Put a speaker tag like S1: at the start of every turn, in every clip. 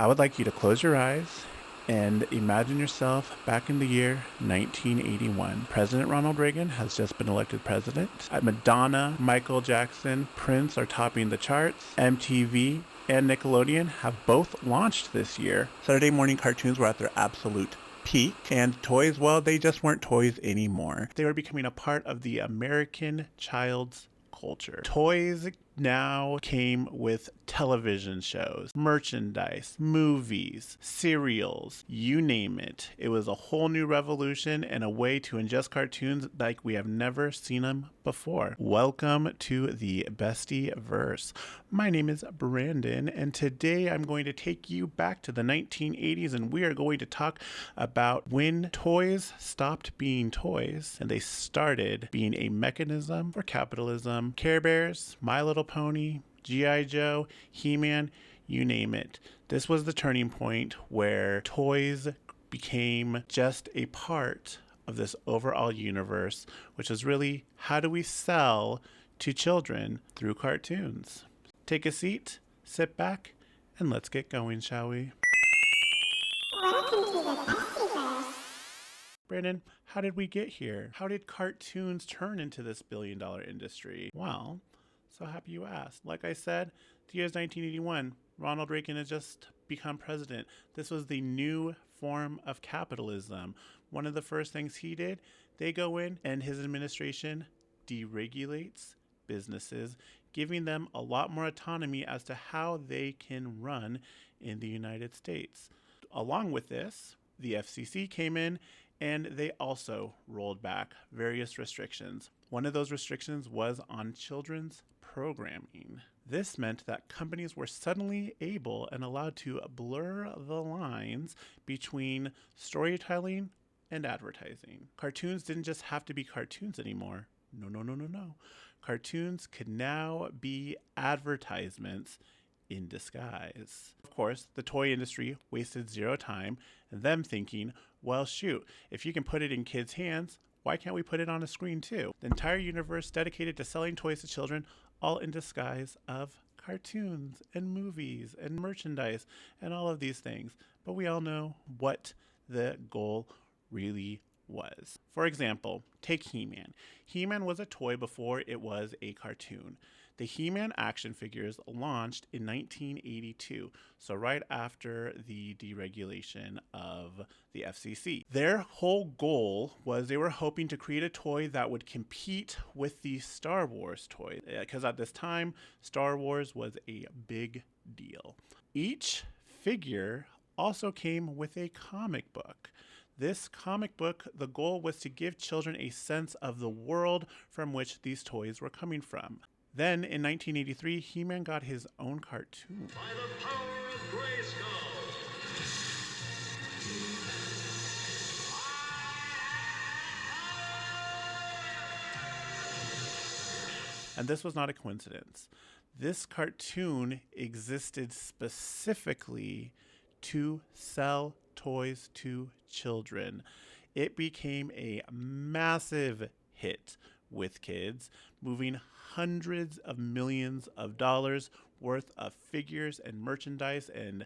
S1: I would like you to close your eyes and imagine yourself back in the year 1981. President Ronald Reagan has just been elected president. Madonna, Michael Jackson, Prince are topping the charts. MTV and Nickelodeon have both launched this year. Saturday morning cartoons were at their absolute peak, and toys, well, they just weren't toys anymore. They were becoming a part of the American child's culture. Toys now came with television shows, merchandise, movies, cereals, you name it. It was a whole new revolution and a way to ingest cartoons like we have never seen them before. Welcome to the Bestieverse. My name is Brandon, and today I'm going to take you back to the 1980s, and we are going to talk about when toys stopped being toys and they started being a mechanism for capitalism. Care Bears, My Little Pony, G.I. Joe, He-Man, you name it. This was the turning point where toys became just a part of this overall universe, which is really, how do we sell to children through cartoons? Take a seat, sit back, and let's get going, shall we?
S2: Welcome to the Bestieverse.
S1: Brandon, how did we get here? How did cartoons turn into this billion-dollar industry? Well, so happy you asked. Like I said, the year is 1981. Ronald Reagan had just become president. This was the new form of capitalism. One of the first things he did, they go in and his administration deregulates businesses, giving them a lot more autonomy as to how they can run in the United States. Along with this, the FCC came in and they also rolled back various restrictions. One of those restrictions was on children's programming. This meant that companies were suddenly able and allowed to blur the lines between storytelling and advertising. Cartoons didn't just have to be cartoons anymore. No. Cartoons could now be advertisements in disguise. Of course, the toy industry wasted zero time, and them thinking, well, shoot, if you can put it in kids' hands, why can't we put it on a screen too? The entire universe dedicated to selling toys to children, all in disguise of cartoons and movies and merchandise and all of these things. But we all know what the goal really was. For example, take He-Man. He-Man was a toy before it was a cartoon. The He-Man action figures launched in 1982, so right after the deregulation of the FCC. Their whole goal was they were hoping to create a toy that would compete with the Star Wars toy, because at this time, Star Wars was a big deal. Each figure also came with a comic book. This comic book, the goal was to give children a sense of the world from which these toys were coming from. Then, in 1983, He-Man got his own cartoon.
S3: By the power of Grayskull.
S1: And this was not a coincidence. This cartoon existed specifically to sell toys to children. It became a massive hit with kids, moving hundreds of millions of dollars worth of figures and merchandise and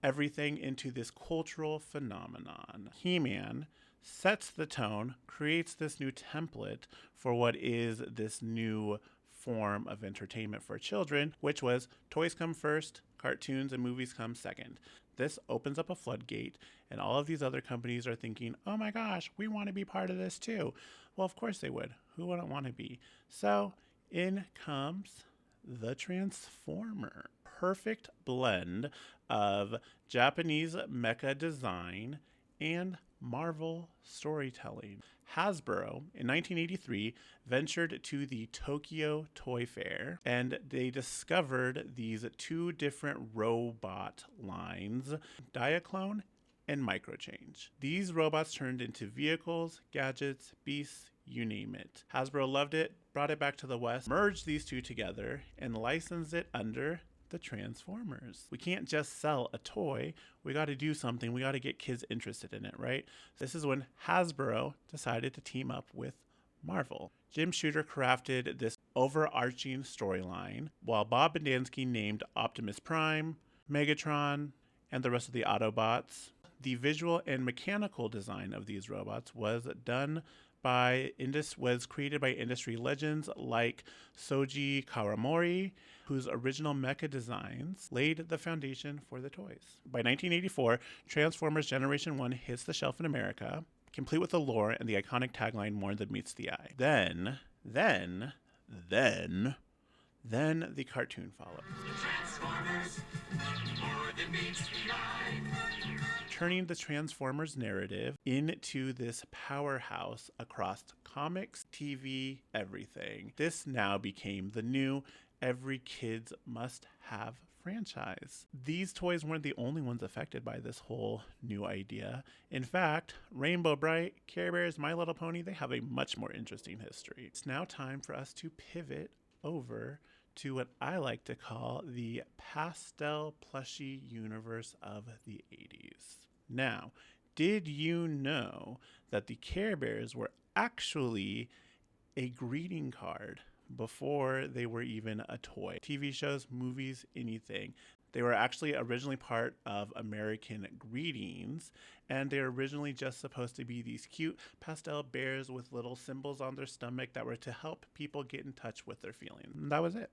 S1: everything into this cultural phenomenon. He-Man sets the tone, creates this new template for what is this new form of entertainment for children, which was toys come first, cartoons and movies come second. This opens up a floodgate, and all of these other companies are thinking, oh my gosh, we want to be part of this too. Well, of course they would. Who wouldn't want to be? So in comes the Transformer. Perfect blend of Japanese mecha design and Marvel storytelling. Hasbro, in 1983, ventured to the Tokyo Toy Fair, and they discovered these two different robot lines, Diaclone and Microchange. These robots turned into vehicles, gadgets, beasts, you name it. Hasbro loved it, brought it back to the West, merged these two together, and licensed it under the Transformers. We can't just sell a toy. We got to do something. We got to get kids interested in it, right? This is when Hasbro decided to team up with Marvel. Jim Shooter crafted this overarching storyline, while Bob Budiansky named Optimus Prime, Megatron, and the rest of the Autobots. The visual and mechanical design of these robots was created by industry legends like Soji Kawamori, whose original mecha designs laid the foundation for the toys. By 1984, Transformers Generation 1 hits the shelf in America, complete with the lore and the iconic tagline "More than meets the eye." Then the cartoon follows.
S3: Transformers, more than meets the eye.
S1: Turning the Transformers narrative into this powerhouse across comics, TV, everything. This now became the new every kid's must-have franchise. These toys weren't the only ones affected by this whole new idea. In fact, Rainbow Brite, Care Bears, My Little Pony, they have a much more interesting history. It's now time for us to pivot over to what I like to call the pastel plushie universe of the 80s. Now, did you know that the Care Bears were actually a greeting card before they were even a toy? TV shows, movies, anything. They were actually originally part of American Greetings, and they were originally just supposed to be these cute pastel bears with little symbols on their stomach that were to help people get in touch with their feelings. And that was it.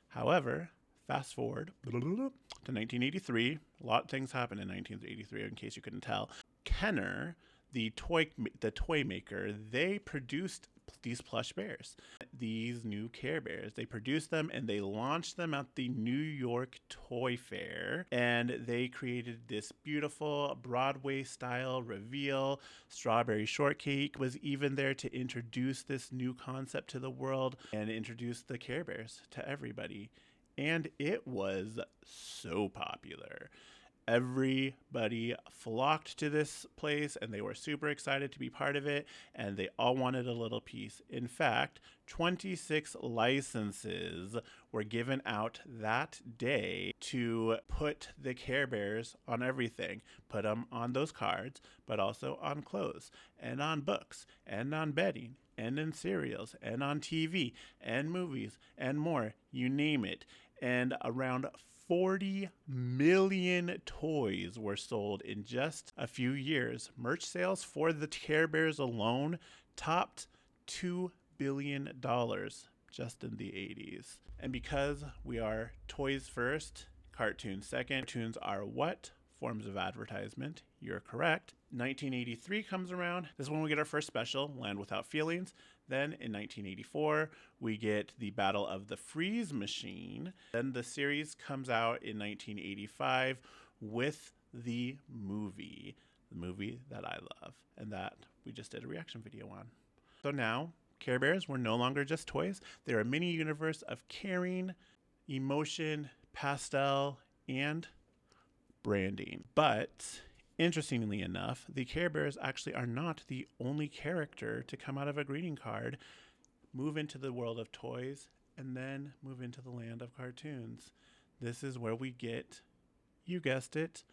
S1: However, fast forward to 1983. A lot of things happened in 1983, in case you couldn't tell. Kenner, the toy maker, they produced these plush bears, these new Care Bears. They produced them and they launched them at the New York Toy Fair, and they created this beautiful Broadway style reveal. Strawberry Shortcake was even there to introduce this new concept to the world and introduce the Care Bears to everybody. And it was so popular. Everybody flocked to this place and they were super excited to be part of it, and they all wanted a little piece. In fact, 26 licenses were given out that day to put the Care Bears on everything. Put them on those cards, but also on clothes and on books and on bedding and in cereals and on TV and movies and more, you name it. And around 40 million toys were sold in just a few years. Merch sales for the Care Bears alone topped $2 billion just in the 80s. And because we are toys first, cartoons second, cartoons are what? Forms of advertisement. You're correct. 1983 comes around. This is when we get our first special, Land Without Feelings. Then in 1984, we get the Battle of the Freeze Machine. Then the series comes out in 1985 with the movie that I love and that we just did a reaction video on. So now, Care Bears were no longer just toys. They're a mini universe of caring, emotion, pastel, and branding. But interestingly enough, the Care Bears actually are not the only character to come out of a greeting card, move into the world of toys, and then move into the land of cartoons. This is where we get, you guessed it,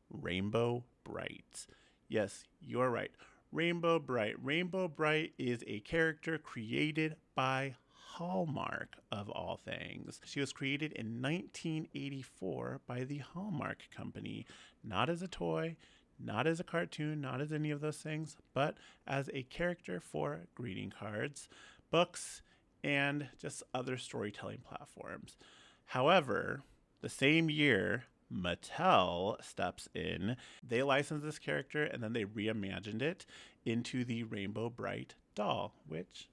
S1: Rainbow Brite. Yes, you're right. Rainbow Brite. Rainbow Brite is a character created by Hallmark, of all things. She was created in 1984 by the Hallmark Company, not as a toy, not as a cartoon, not as any of those things, but as a character for greeting cards, books, and just other storytelling platforms. However, the same year, Mattel steps in. They licensed this character and then they reimagined it into the Rainbow Brite doll, which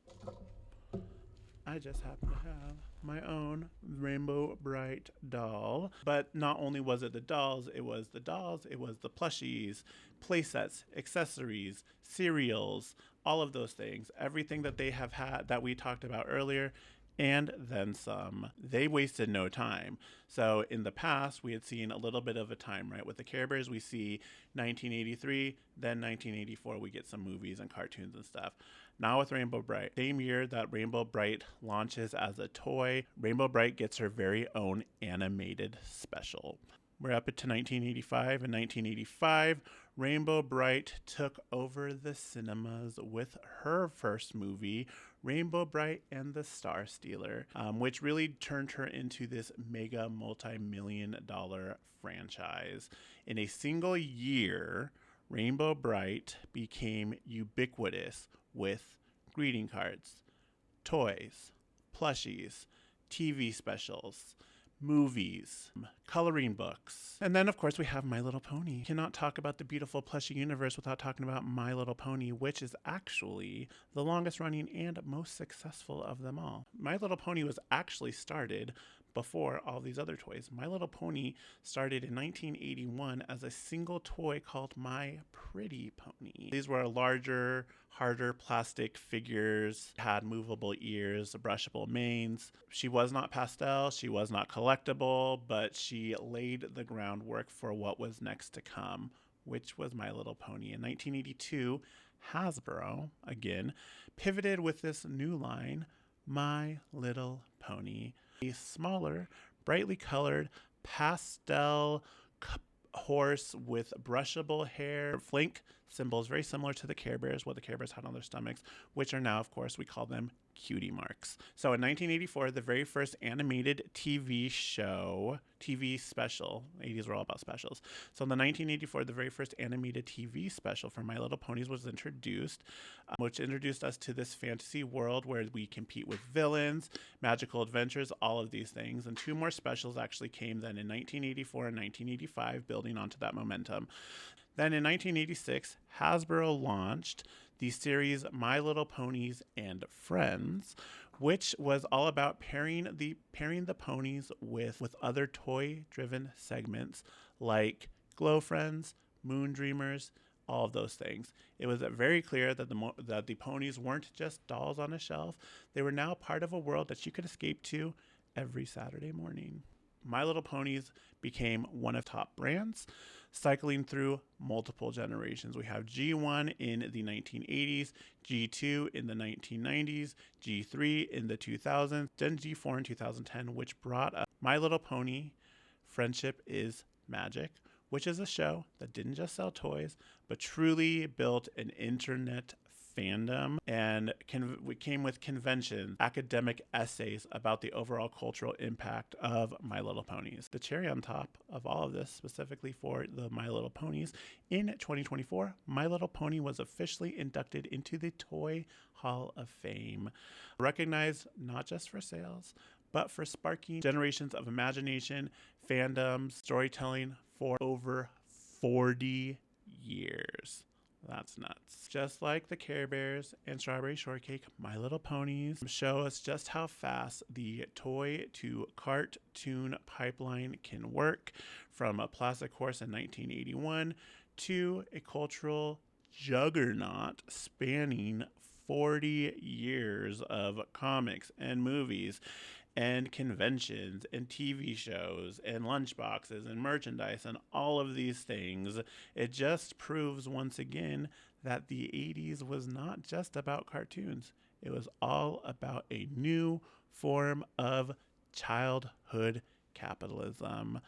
S1: I just happen to have my own Rainbow Brite doll. But not only was it the dolls, it was the plushies, playsets, accessories, cereals, all of those things. Everything that they have had that we talked about earlier, and then some. They wasted no time. So in the past, we had seen a little bit of a time, right? With the Care Bears, we see 1983, then 1984, we get some movies and cartoons and stuff. Now with Rainbow Brite, same year that Rainbow Brite launches as a toy, Rainbow Brite gets her very own animated special. We're up to 1985. In 1985, Rainbow Brite took over the cinemas with her first movie, Rainbow Brite and the Star Stealer, which really turned her into this mega multi-million-dollar franchise. In a single year, Rainbow Brite became ubiquitous with greeting cards, toys, plushies, TV specials, movies, coloring books. And then, of course, we have My Little Pony. You cannot talk about the beautiful plushie universe without talking about My Little Pony, which is actually the longest running and most successful of them all. My Little Pony was actually started before all these other toys. My Little Pony started in 1981 as a single toy called My Pretty Pony. These were larger, harder plastic figures, had movable ears, brushable manes. She was not pastel, she was not collectible, but she laid the groundwork for what was next to come, which was My Little Pony. In 1982, Hasbro, again, pivoted with this new line, My Little Pony. A smaller, brightly colored pastel horse with brushable hair, flank symbols very similar to the Care Bears, what the Care Bears had on their stomachs, which are now, of course, we call them cutie marks. So in 1984, the very first animated TV show, TV special, 80s were all about specials. So in the 1984, the very first animated TV special for My Little Ponies was introduced, which introduced us to this fantasy world where we compete with villains, magical adventures, all of these things. And two more specials actually came then in 1984 and 1985, building onto that momentum. Then in 1986, Hasbro launched the series My Little Ponies and Friends, which was all about pairing the ponies with other toy-driven segments like Glow Friends, Moon Dreamers, all of those things. It was very clear that the ponies weren't just dolls on a shelf. They were now part of a world that you could escape to every Saturday morning. My Little Ponies became one of top brands, cycling through multiple generations. We have G1 in the 1980s, G2 in the 1990s, G3 in the 2000s, then G4 in 2010, which brought up My Little Pony, Friendship is Magic, which is a show that didn't just sell toys, but truly built an internet fandom and came with conventions, academic essays about the overall cultural impact of My Little Ponies. The cherry on top of all of this, specifically for the My Little Ponies, in 2024, My Little Pony was officially inducted into the Toy Hall of Fame, recognized not just for sales, but for sparking generations of imagination, fandom, storytelling for over 40 years. That's nuts. Just like the Care Bears and Strawberry Shortcake, My Little Ponies show us just how fast the toy to cartoon pipeline can work, from a plastic horse in 1981 to a cultural juggernaut spanning 40 years of comics and movies and conventions and TV shows and lunchboxes and merchandise and all of these things. It just proves once again that the 80s was not just about cartoons. It was all about a new form of childhood capitalism.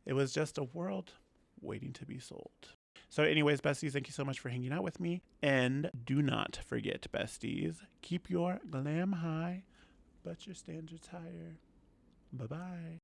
S1: It was just a world waiting to be sold. So anyways, besties, thank you so much for hanging out with me. And do not forget, besties, keep your glam high, but your standards higher. Bye-bye.